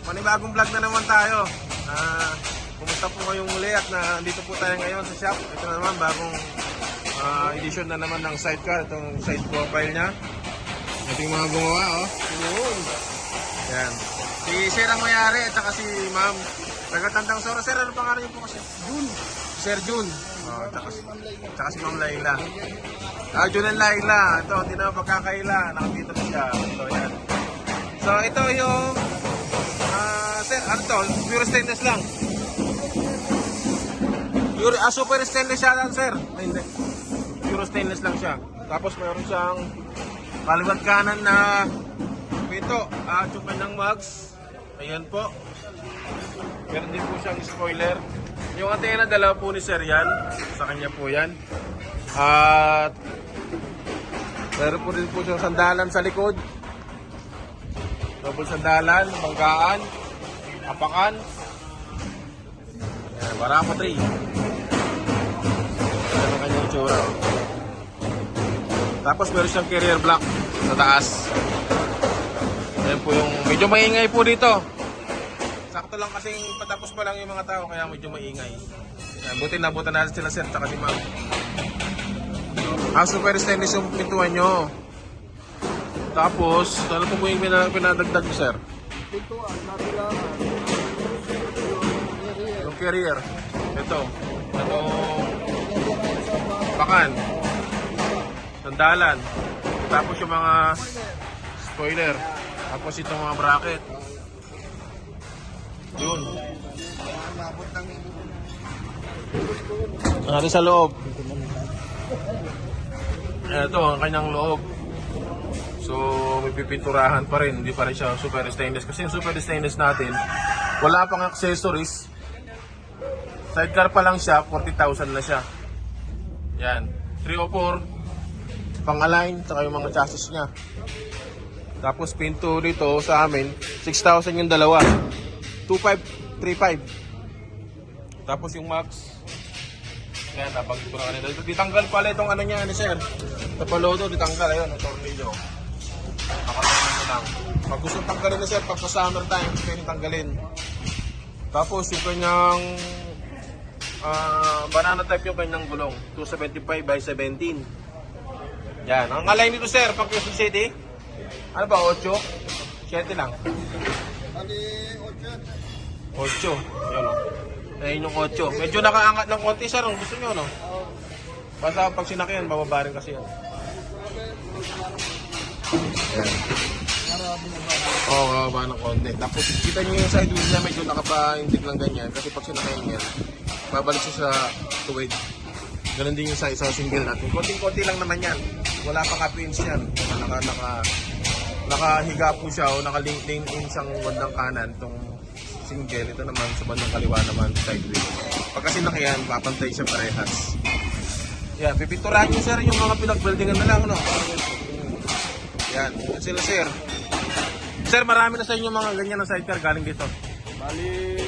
panibagong vlog na naman tayo. Kumusta po kayong muli at nandito po tayo ngayon sa shop. Ito na naman bagong edition na naman ng sidecar, itong side profile niya. Ito yung mga gumawa, oh. Yan. Si Sir ang mayari at saka si Ma'am. Taga-Tandang Soro. Sir, ano pangalan niyo po kasi? Jun. Sir Jun. Oh, tsaka si Ma'am Laila. Jun and Laila. Ito, hindi na pagkakaila. Nakapito na siya. Ito, yan. So, ito yung sir, ano to? Pure stainless lang. Pure, super stainless siya lang, sir. Ay, hindi. Pure stainless lang siya. Tapos mayroon siyang kaliwat kanan na pito. Tsupan ng mugs. Ayan po. Meron din po siyang spoiler. Yung antena, dalawa po ni sir yan. Sa kanya po yan. At meron po din po siyang sandalan sa likod. Double sandalan, banggaan, apakan. Ayan, Barako 3. Ayan ang kanyang itsura. Tapos meron siyang carrier block sa taas. Ayan po yung medyo maingay po dito. Sakto lang kasing patapos pa lang yung mga tao kaya medyo maingay. Ayan, buti nabutan natin sila sir at si ma'am. Super stainless yung pintuan nyo. Tapos, ano po yung pinadagdag mo, sir? Pintuan, nabilangan. Yung carrier. Ito. Pakan. Sandalan. Tapos yung mga spoiler. Tapos itong mga bracket. Yun. Natin sa loob. Ito, ang kanyang loob. So, may pipinturahan pa rin. Hindi pa rin siya super stainless. Kasi yung super stainless natin, wala pang accessories. Sidecar pa lang siya, 40,000 na siya. Yan. 304, pang-align, saka yung mga chassis niya. Tapos pinto dito sa amin, 6,000 yung dalawa. 2,535. Tapos yung max, yan, napagod ko na kanina. Ditanggal pala itong ano niya, sir. Tapalodo, ditanggal. Ayun, ang tornilyo. Nakatanggal mo lang. Pag gusto tanggalin na sir, pag sa summer time, pwede tanggalin. Tapos yung kanyang banana type yung kanyang gulong. 275 by 17. Yan. Ang align nito sir, pag Quezon City, ano ba, 8? 7 lang. Bali, 8. Yan o. Ayun yung 8. Medyo nakaangat ng konti sir, kung gusto nyo, no? Basta pag sinakyan, bababa rin kasi yan. Oo, bababa ng konti. Tapos kita nyo yung side wheel niya, medyo nakapaindig lang ganyan. Kasi pag sinakyan yan, babalik siya sa tuwid. Ganun din yung sa isa single natin. Konting-konti lang naman yan. Wala pang kapins yan. Nakahiga po siya o naka-link in siyang bandang kanan. Itong single, ito naman sa bandang kaliwa naman, side wheel. Pag kasi nakyan, papantay siya parehas. Yan, pipinturahan nyo sir yung mga pinag-buildingan na lang, no? Yan, yan sila sir. Sir, marami na sa inyo mga ganyan na sidecar galing dito. bali,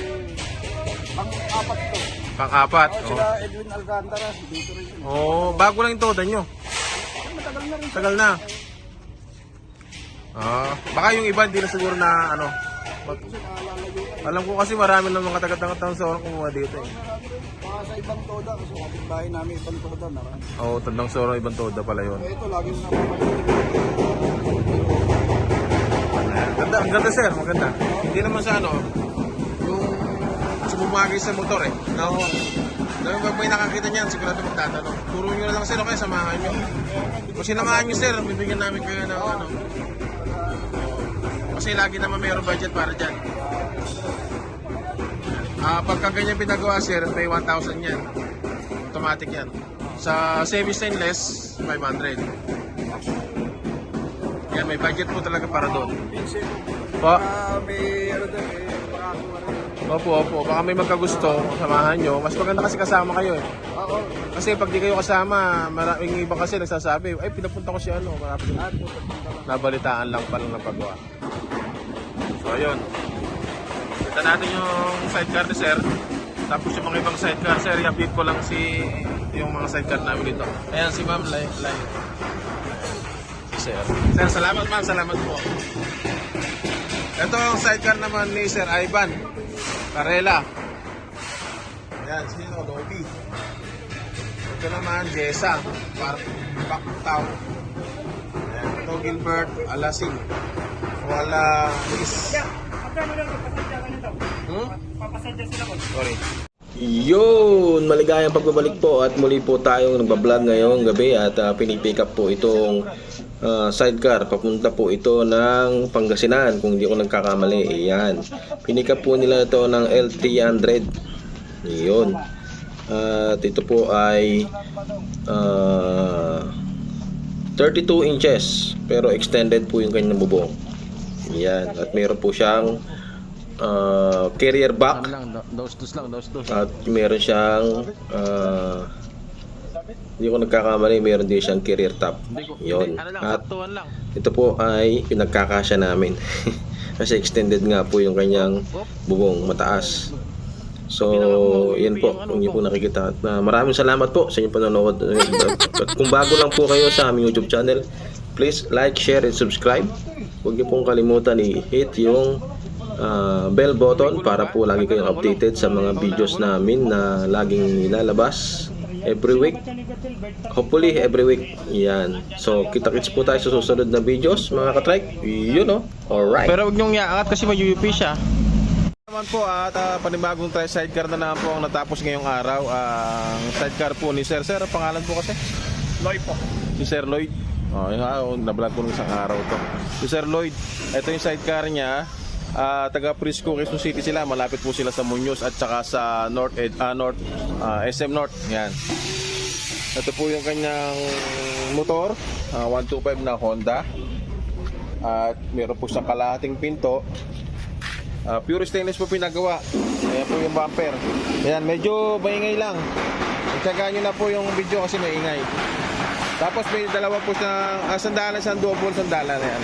pang-apat to. Pang-apat. Sila Edwin Alcantara, dito rin yun. Bago lang ito, danyo. Matagal na rin. Tagal na. Baka yung iba hindi na siguro na ano. Kasi nakalalayo na. Alam ko kasi marami ng mga taga-tangatang sa kumuha dito eh. Mga sa ibang toda, kasi kapitbahay namin ibang toda na rin. Tandang Soro, ibang toda pala yun. Ito, lagi mo napapalitin. Ganda, ang ganda sir, maganda. Hindi naman sa ano, yung sumumagay sa motor eh. No? Dahil pag may nakakita niyan, sigurado magtatanong. Turo nyo na lang sir, okay, samahan nyo. Kung sinamahan nyo sir, bibigyan namin kayo ng ano. Kasi lagi naman mayroong budget para dyan. Pagka ganyan pinagawa sir, may 1,000 yan. Automatic yan. Sa semi-stainless, 500. Yan, may budget po talaga para doon. Pa? May ano doon eh, makakuha rin. Opo. Baka may magkagusto, samahan nyo. Mas maganda kasi kasama kayo eh. Oo. Kasi pag di kayo kasama, maraming iba kasi nagsasabi, ay pinapunta ko si ano. Nabalitaan lang palang napagawa. So ayun. Kita natin yung sidecar ni sir. Tapos yung mga ibang sidecar, sir, i-update ko lang yung mga sidecar namin dito. Ayan si ma'am, live. Si sir. Sir, salamat ma'am, salamat po. Ito ang sidecar naman ni Sir Ivan Carrela. Yan, sino? Lobby. Ito naman, Jessa. Paktaw. Yan, ito Gilbert Alasing. Wala is. Papasadya sila ko. Sorry. Yun, maligayang pagbabalik po at muli po tayong nagbablog ngayong gabi at pinipick up po itong sidecar. Papunta po ito ng Pangasinan kung hindi ko nagkakamali. Yan. Pinick up po nila ito ng L300. Yun. At ito po ay 32 inches pero extended po yung kanyang bubong. Yan. At meron po siyang carrier back Dos lang. at meron siyang hindi ko nagkakamali, meron din siyang carrier top. Yun. At ito po ay pinagkakasya namin kasi extended nga po yung kanyang bubong mataas. So yan po, kung niyo po nakikita. Maraming salamat po sa inyong panonood. At kung bago lang po kayo sa aming YouTube channel, please like, share, and subscribe. Huwag niyo pong kalimutan i-hit yung bell button para po lagi kayong updated sa mga videos namin na laging nilalabas every week, hopefully every week. Yan, so kita-kits po tayo sa susunod na videos mga katrike. You know, alright. Pero huwag niyong iaangat kasi may-UP siya. Naman po at panibagong sidecar na naman po ang natapos ngayong araw. Ang sidecar po ni Sir ang pangalan po kasi? Lloyd po. Si Sir Lloyd. Nablog ko ng isang araw to. Si Sir Lloyd, ito yung sidecar niya. Taga Prisco, Quezon City sila. Malapit po sila sa Muñoz at saka sa SM North. Yan. Ito po yung kanyang motor, 125 na Honda. At meron po siyang kalahating pinto. Pure stainless po pinagawa. Ayan po yung bumper. Ayan, medyo maingay lang. Tsagaan nyo na po yung video kasi maingay. Tapos may dalawa po siyang sandalan, siyang double sandalan. Ayan.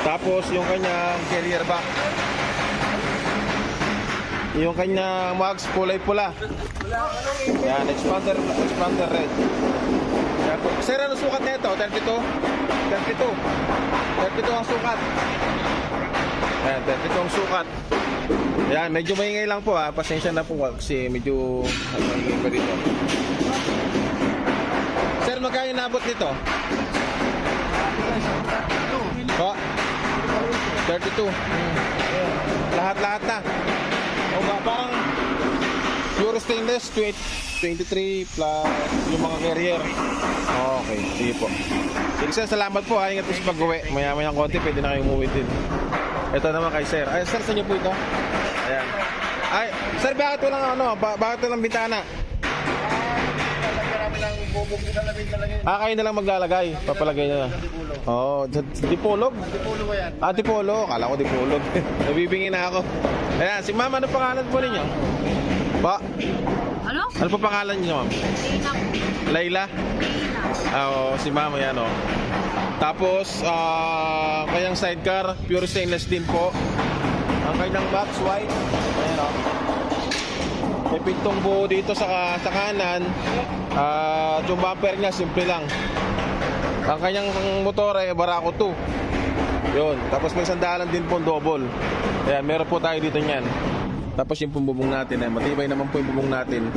Tapos yung kanyang carrier back. Yung kanyang mags kulay pula. Yan, expander red. Yan po. Sir, ano sukat nito? 32 ang sukat. Ayan, 32 ang sukat. Yan, medyo maingay lang po ha. Pasensya na po kasi medyo maingay pa dito. Sir, magkano nabot nito? Po? 32. Lahat-lahat na. O ba, parang pure stainless 23 plus yung mga carrier. Okay, sige po. Sige sir, salamat po. Ingat po sa pag-uwi. Maya-maya ng konti, pwede na kayong umuwi din. Ito naman kay sir. Ay, sir, saan niyo po ito? Ayan. Ay, sir, bakit walang bintana? Kayo na lang maglalagay. Papalagay nyo na. Oo, dipolog? Dipolo yan. Dipolo. Kala ko dipolog. Nabibingin na ako. Ayan, si ma'am, ano pangalan po ninyo? Pa? Ano? Ano po pangalan niyo, ma'am? Layla? Oo, si ma'am, ayan o. Tapos, kanyang sidecar, pure stainless din po. Ang kanyang box, white. Ayan o. May pintong buo dito sa kanan. At yung bumper niya, simple lang. Ang kanyang motor ay Barako 2. Yun. Tapos may sandalan din po double. Ayan, meron po tayo dito niyan. Tapos yung bubong natin, matibay naman po yung bubong natin.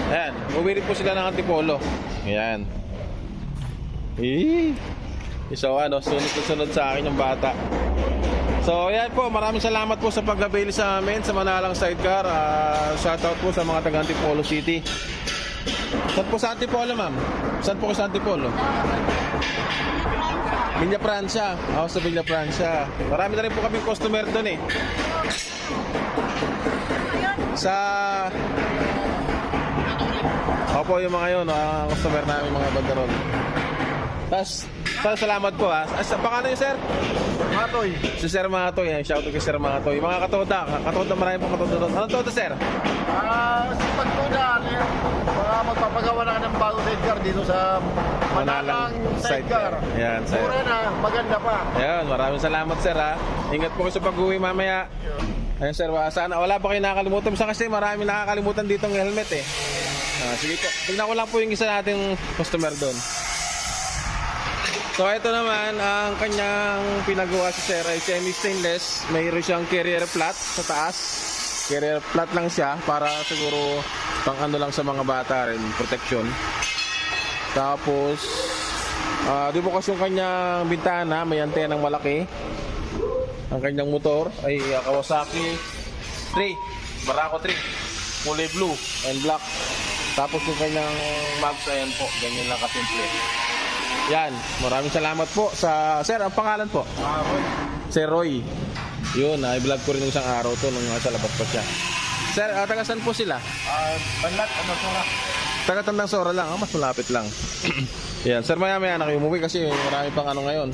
Ayan, uwirit po sila ng antipolo. Ayan. So sunod sa akin yung bata. So ayan po, maraming salamat po sa pag-avail sa amin sa Manalang Sidecar. Shoutout po sa mga taga Antipolo City. Saan po sa Antipolo, ma'am? Saan po sa Antipolo? Villa Francia. Sa Villa Francia. Marami na rin po kaming customer doon eh. Sa Opo, yung mga yun, customer namin, mga bandaron. Tapos, salamat po ha. Pangalan niyo, sir? Matoy. Si Sir Matoy. Shout out kay Sir Matoy. Mga katoda, marami pong katoda. Anong toto, sir? Si Pagtoda, mga magpapagawa na ng bagong sidecar dito sa Manalang Sidecar. Ayan, sir. Mura na, maganda pa. Ayan, maraming salamat, sir ha. Ingat po kayo sa pag-uwi mamaya. Ayan, sir, sana wala pa kayo nakakalimutan. Kasi marami nakakalimutan dito ng helmet eh. Sige po. Tignan ko lang po yung isa nating customer doon. So ito naman ang kanyang pinagawa sa sir ay semi-stainless. Mayroon siyang carrier flat sa taas. Carrier flat lang siya para siguro pang ano lang sa mga bata rin, protection. Tapos di bukas yung kanyang bintana, may antenang malaki. Ang kanyang motor ay Kawasaki 3, Barako 3, kulay blue and black. Tapos yung kanyang mags, ayan po, ganyan lang kasimple. Yan, maraming salamat po sa sir, ang pangalan po? Roy. Sir Roy. Yun, i-vlog ko rin isang araw to nung nasa labas pa siya. Sir, taga saan po sila? Banlat, ano sora? Taga Tandang Sora lang, mas malapit lang. Yan, sir, maya-maya na kayo umuwi kasi marami pang ano ngayon.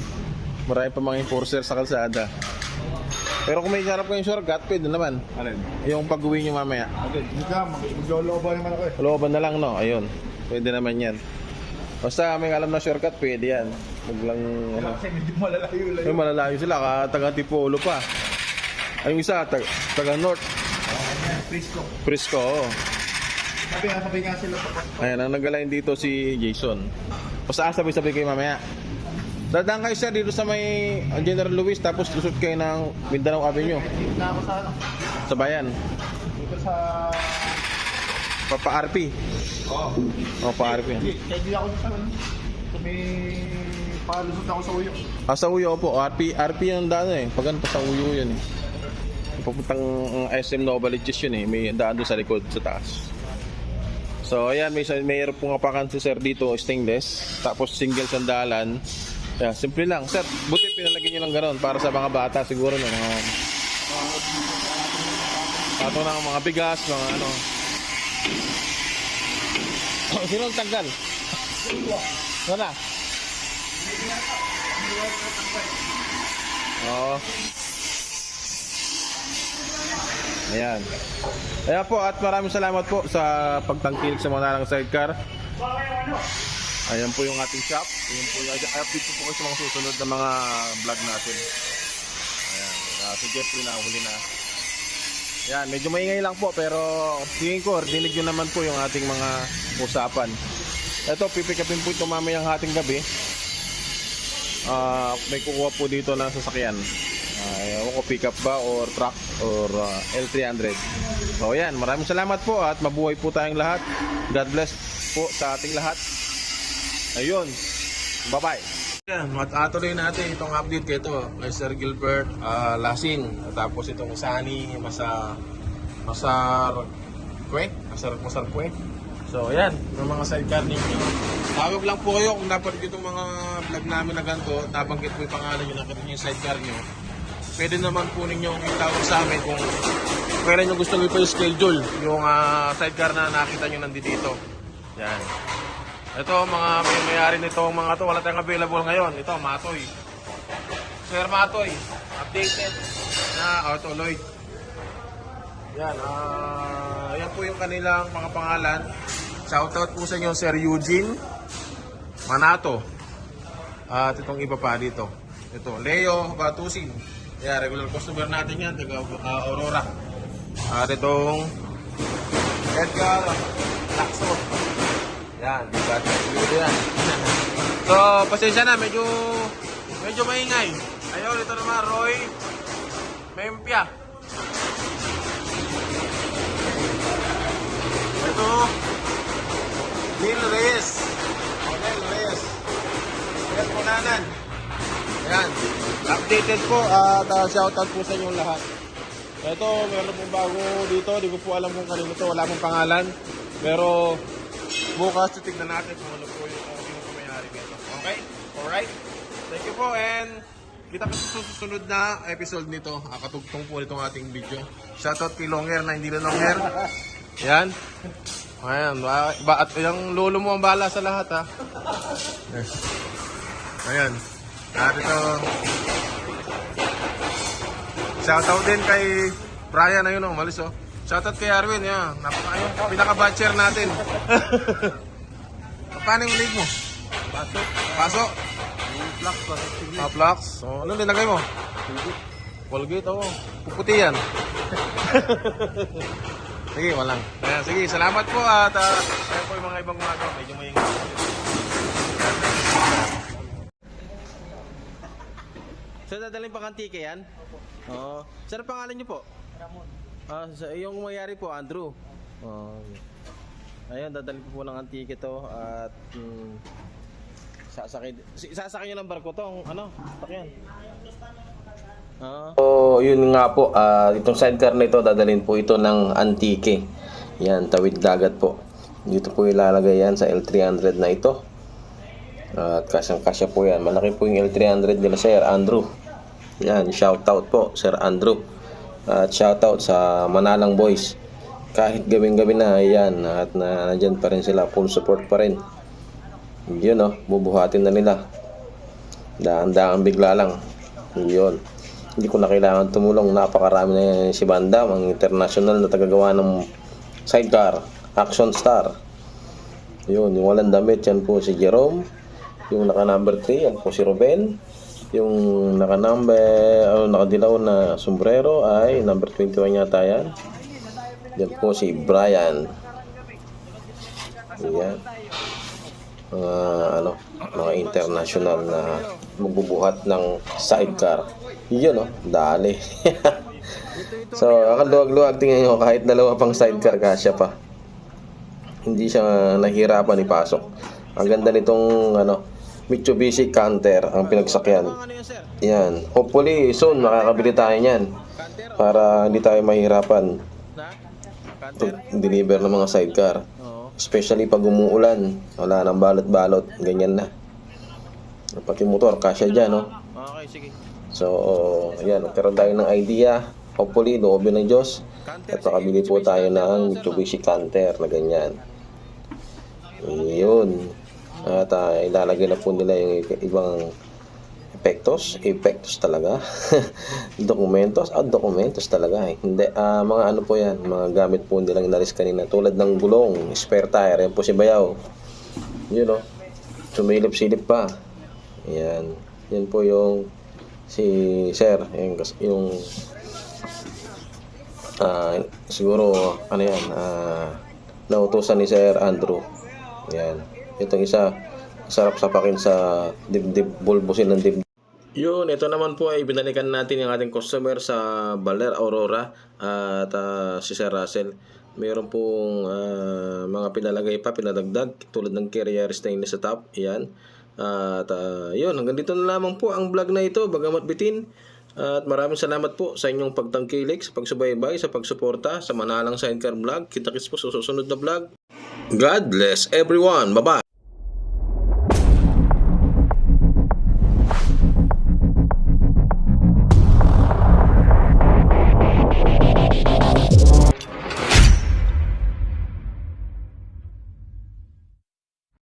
Marami pa mga enforcer sa kalsada. Pero kung may harap kayong shortcut, pwede naman. Alin? Yung pag-uwi nyo mamaya. Okay, hindi ka, magloloba naman ako eh. Looban na lang, no? Ayun, pwede naman yan. Basta may alam na shortcut, pwede yan. Huwag lang, ano. Kasi medyo malalayo-layo. Ay, malalayo sila, taga Tipolo pa. Ay, yung isa, taga North. Frisco. Frisco, oo. Sabay nga sila pa. Ayan, ang nagalain dito si Jason. Basta sabay-sabay kayo mamaya. Dadaan kayo sir dito sa may General Luis, tapos lusot kayo ng Mindanao Avenue. Dito na ako sa ano. Sa bayan. Dito sa... Pa-RP. Oo. O, pa-RP. Hindi ako sa ano. Sa may... Palusot ako sa uyo. Sa Uyo po, RP yung daan eh. Pag ano pa sa Uyo yun eh. Papuntang SM Novaliches yun eh. May daan doon sa likod, sa taas. So ayan, mayroon pong vacancy sir dito, stainless. Tapos single sandalan. Yeah, simple lang. Sir, buti pinalagyan nyo lang gano'n para sa mga bata siguro no, mga pato ng mga bigas, mga ano. Sino ang tanggal? Wala. Oo. Ayan. Ayan po at maraming salamat po sa pagtangkilik sa mga nalang sidecar. Ayan po yung ating shop. Ayan po yung update po sa mga susunod na mga vlog natin. Ayan. Si Jeffrey na, huli na. Ayan, medyo maingay lang po pero tingin ko, dinig nyo naman po yung ating mga usapan. Ito, pipikapin po ito mamayang hating gabi. May kukuha po dito ng sasakyan. Ewan ko, pick up ba or truck or L300. So ayan, maraming salamat po at mabuhay po tayong lahat. God bless po sa ating lahat. Ayun, bye bye. Yan, matatuloy natin itong update kay ito kay Sir Gilbert Lasing. Tapos itong Sunny Masar Kwe. So ayan, yung mga sidecar ninyo. Tawag lang po kayo kung dapat itong mga vlog namin na ganito, nabanggit po yung pangalan nyo, nakita nyo yung sidecar nyo. Pwede naman po ninyo itawag sa amin kung kailan nyo gusto nyo po yung schedule, yung sidecar na nakita nyo nandito. Yan. Ito, mga may-ari nito, mga to, wala tayong available ngayon. Ito, Matoy. Sir Matoy, updated na Auto Lloyd. Yan, yan po yung kanilang mga pangalan. Shoutout po sa inyo, Sir Eugene Manato. At itong iba pa dito. Ito, Leo Batusin. Yeah, regular customer natin yan, taga Aurora. At itong Edgar Lacso. Yan, bigat dito yan. So, pasensya na, medyo maingay. Ayun, ito naman, Roy Mempia. Ito, Neil Reyes. Neil Reyes. Yan po nanan. Ayan, updated po at shoutout po sa inyo lahat. Ito, meron pong bago dito. Di ko po alam kung kanino ito. Wala pong pangalan. Pero bukas titignan natin kung ano po yung may-ari nito. Okay? Alright? Thank you po and kita pa sa susunod na episode nito. Katugtong po itong ating video. Shoutout kay Longer na hindi na Longer. Yan. Ayan. At yung lolo mo ang bahala sa lahat ha. Ayan. At ito, shoutout din kay Brian, ayun o, malis o. Shoutout kay Arwin, yan. Ayun, pinaka-batcher natin. Paano yung league mo? Paso? Flux. So, ano nilagay mo? Colgate, oo. Puputi yan. Sige, walang. Ayan, sige, salamat po at ayan po yung mga ibang mga medyo may So dadalhin pa kantike yan? Oo. Sir, pangalan niyo po? Ramon. Yung mayari po, Andrew. Ayun, dadalhin po ng antike to at sasakay nyo ng barko to, ano? Sakyan. So, yun nga po, itong sidecar na ito, dadalhin po ito ng antike. Yan, tawid dagat po. Dito po ilalagay yan sa L300 na ito. At kasyang-kasya po yan. Malaki po yung L300 nila Sir Andrew. Yan, shoutout po Sir Andrew. At shoutout sa Manalang Boys. Kahit gawing-gabi na yan. At nandyan pa rin sila. Full support pa rin. Yun bubuhatin na nila. Daan-daan bigla lang. Yun. Hindi ko na kailangan tumulong. Napakarami na yan si Bandam. Ang international na tagagawa ng sidecar. Action Star. Yun, yung walang damit. Yan po si Jerome. Yung naka number 3, yan po si Ruben. Yung naka nakadilaw na sombrero ay number 21 yata yan. Yan po si Brian. Yan. Mga international na magbubuhat ng sidecar. Yun dali. So, akaluwag-luwag tingnan nyo, kahit dalawa pang sidecar kasya pa. Hindi siya nahirapan ipasok. Ang ganda nitong Mitsubishi Canter ang pinagsakyan. Yan. Hopefully soon makakabili tayo niyan para hindi tayo mahirapan deliver ng mga sidecar. Especially pag umuulan, wala nang balot-balot, ganyan na. Pati motor kasya diyan, Okay, sige. So, yan, nagkaroon tayo ng idea. Hopefully, loobin ng Diyos. At makabili po tayo ng Mitsubishi Canter na ganyan. Yun. At ilalagay na po nila yung ibang epektos talaga. Dokumentos talaga Hindi, mga po yan, mga gamit po nilang inalis kanina. Tulad ng gulong, spare tire, yan po si Bayaw. Yun sumilip-silip pa. Yan. Yan po yung si Sir, yung siguro nautusan ni Sir Andrew. Yan. Itong isa, sarap sapakin sa dibdib, bulbusin ng dibdib. Yun, ito naman po ay binalikan natin yung ating customer sa Baler Aurora at si Sir Russell. Meron pong mga pinalagay pa, pinadagdag tulad ng carrier stainless sa top. Yan. At yun, hanggang dito na lamang po ang vlog na ito, Bagamat Bitin. At maraming salamat po sa inyong pagtangkilik, sa pagsubaybay, sa pagsuporta sa Manalang Sidecar Vlog. Kita-kits po sa susunod na vlog. God bless everyone. Bye-bye.